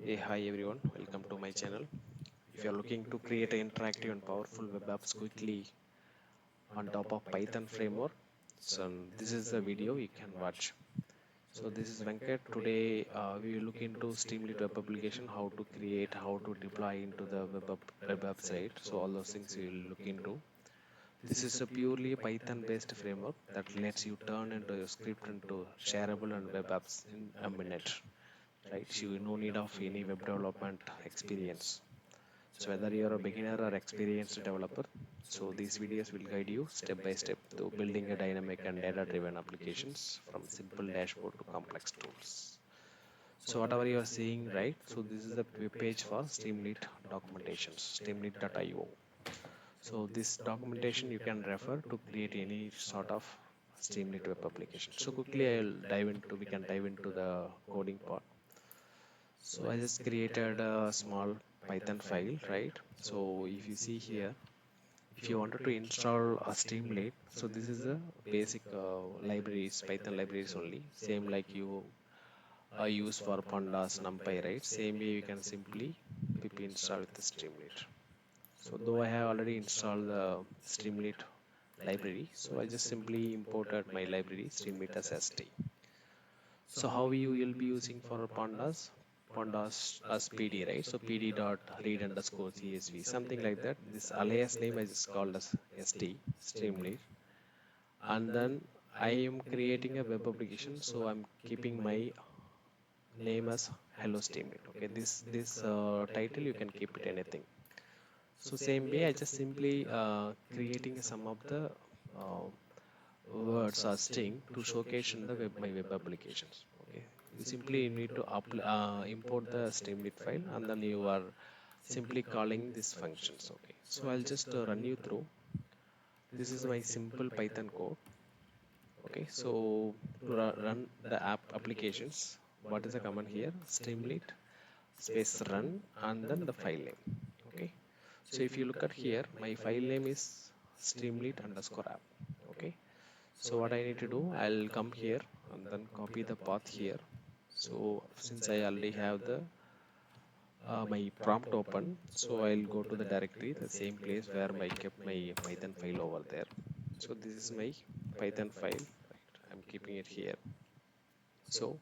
Hey, hi everyone, welcome to my channel. If you're looking to create an interactive and powerful web apps quickly on top of Python framework, so this is the video you can watch. So this is Venkat. Today we will look into Streamlit web application, how to create, how to deploy into the web website. So all those things we will look into. This is a purely Python based framework that lets you turn into your script into shareable and web apps in a minute. Right? You no need of any web development experience. So whether you're a beginner or experienced developer, so these videos will guide you step by step to building a dynamic and data-driven applications from simple dashboard to complex tools. So whatever you are seeing, right? So this is the web page for Streamlit documentations, streamlit.io. So this documentation you can refer to create any sort of Streamlit web application. So quickly we can dive into the coding part. So I just created a small Python file, right? So if you see here, if you wanted to install a Streamlit, so this is the basic libraries, Python libraries only, same like you use for pandas, numpy, right? Same way you can simply pip install with the Streamlit. So though I have already installed the Streamlit library, so I just simply imported my library Streamlit as ST. So how you will be using for pandas as PD, right? So PD dot read underscore CSV, something like that. This alias name I just called as ST Streamlit, and then I am creating a web application, so I'm keeping my name as Hello Streamlit. Okay, this title you can keep it anything. So same way, I just simply creating some of the uh, words or string to showcase in the my web applications. Okay, you simply need to import the Streamlit file, and then you are simply calling these functions. Okay, so I'll just run you through. This is my simple Python code. Okay, so to run the app applications, what is the command here? Streamlit space run and then the file name. Okay, so if you look at here, my file name is streamlit underscore app. Okay, so what I need to do, I'll come here and then copy the path here. So since I already have the my prompt open, so I'll go to the directory, the same place where I kept my Python file over there. So this is my Python file, right? I'm keeping it here. So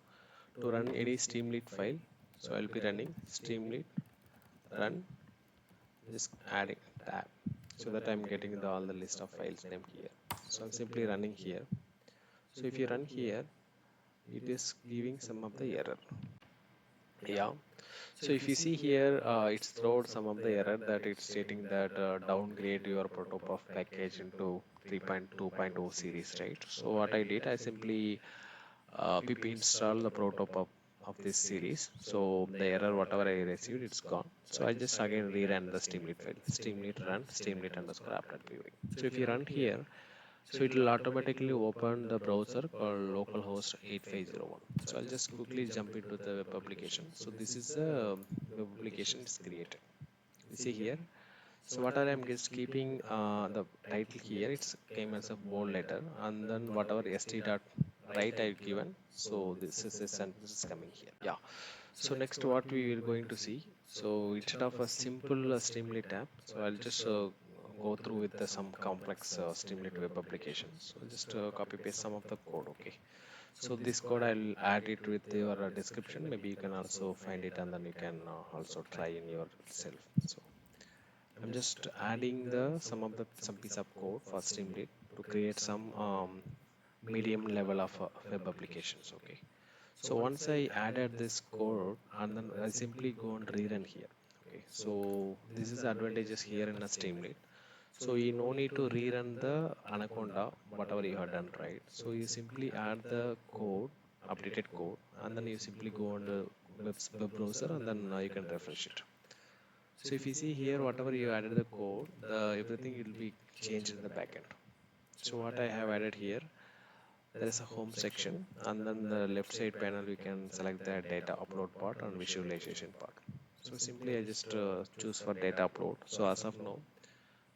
to run any Streamlit file, so I'll be running Streamlit run, just adding tab, so that I'm getting all the list of files name here. So I'm simply running here. So if you run here, it is giving some of the error. Yeah, so if you see here, it's thrown some of the error that it's stating that downgrade your protopuf package into 3.2.0 series, right? So what I did, I simply pip install the protopuf of this series. So the error whatever I received, it's gone. So I just again rerun the Streamlit file, Streamlit run, Streamlit underscore app.py. So if you run here, so it will automatically open the browser called localhost 8501. So I'll just quickly jump into the web application. So this is the web application is created. You see here. So what I am just keeping the title here, it's came as a bold letter, and then whatever st dot right I've given. So this is a sentence is coming here. Yeah. So next what we are going to see. So instead of a simple Streamlit app, so I'll just go through with some complex Streamlit web applications. So just copy paste some of the code. Okay. So this code I'll add it with your description. Maybe you can also find it and then you can also try in yourself. So I'm just adding the some piece of code for Streamlit to create some medium level of web applications. Okay. So once I added this code and then I simply go and rerun here. Okay, so this is the advantages here in a Streamlit. So you no need to rerun the Anaconda, whatever you have done, right? So you simply add the code, updated code, and then you simply go on the web browser and then you can refresh it. So if you see here, whatever you added the code, the everything will be changed in the backend. So what I have added here, there is a home section, and then the left side panel we can select the data upload part and visualization part. So simply I just choose for data upload. So as of now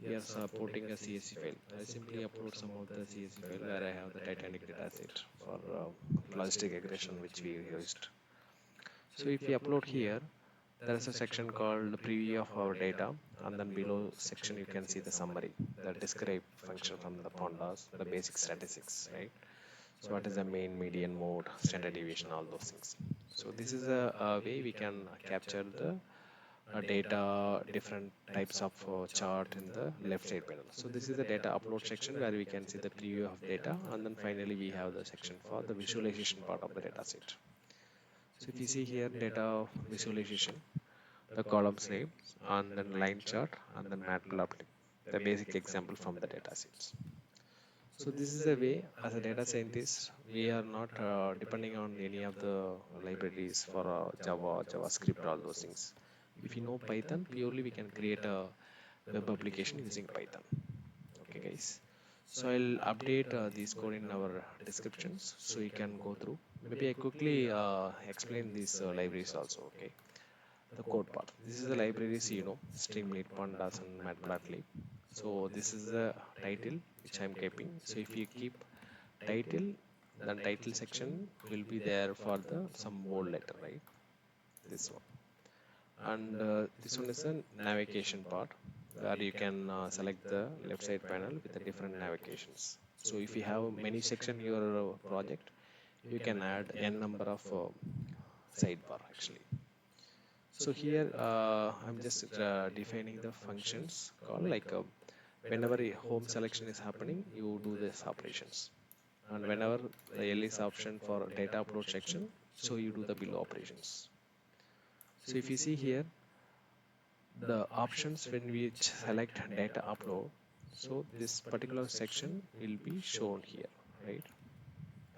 we are supporting a CSV file. I simply upload some of the CSV file where I have the Titanic data set for logistic regression which we used. So if we upload here, there is a section called preview of our data, and then below section you can see the summary, the describe function from the pandas, the basic statistics, right? So what is the mean, median, mode, standard deviation, all those things. So this is a way we can capture the data, different types of chart in the left side panel. So this is the data upload section where we can see the preview of data, and then finally we have the section for the visualization part of the data set. So if you see here data visualization, the columns name, and then line chart, and then matplotlib, the basic example from the data sets. So this is the way, as a data scientist, we are not depending on any of the libraries for Java, JavaScript, all those things. If you know Python, purely we can create a web application using Python. Okay, guys. So I'll update this code in our descriptions so you can go through. Maybe I quickly explain these libraries also. Okay, the code part. This is the libraries, Streamlit, Pandas, and Matplotlib. So this is the title which I'm keeping. So if you keep title, then title section will be there for the some bold letter, right? This one. And this one is a navigation part where you can select the left side panel with the different navigations. So if you have many section in your project, you can add n number of sidebar actually. So here I'm just defining the functions called like whenever a home selection is happening, you do this operations, and whenever the L is option for data upload section, so you do the below operations. So if you see here the options when we select data upload, so this particular section will be shown here, right?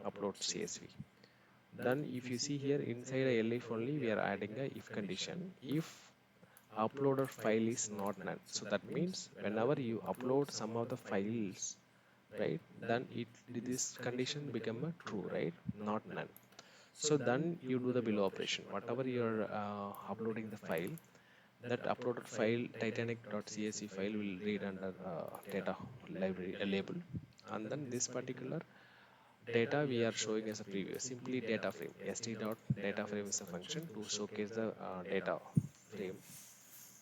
Upload CSV. Then if you see here inside a elif only, we are adding a if condition if uploaded file is not none. So that means whenever you upload some of the files, right, then this condition become a true, right, not none. So then you do the below operation, whatever you're uploading the file, that uploaded file titanic.csv file will read under data library label, and then this particular data we are showing as a preview, simply data frame. st.data frame is a function to showcase the data frame,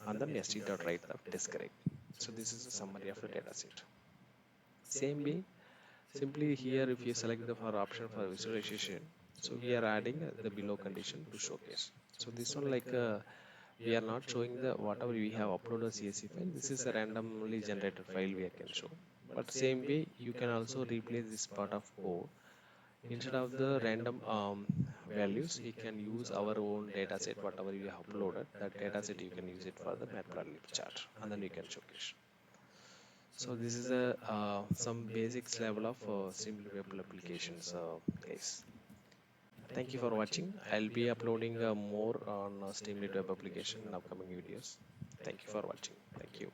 and then st.write the describe. So this is a summary of the data set. Same way, simply here if you select the for option for visualization, so we are adding the below condition to showcase. So this one like we are not showing the whatever we have uploaded CSV file. This is a randomly generated file we can show. But same way you can also replace this part of code. Instead of the random values, we can use our own data set, whatever you have uploaded. That data set you can use it for the matplotlib chart, and then we can showcase. So this is a some basics level of Streamlit web applications, guys. Thank you for watching. I'll be uploading more on Streamlit web application in upcoming videos. Thank you for watching. Thank you.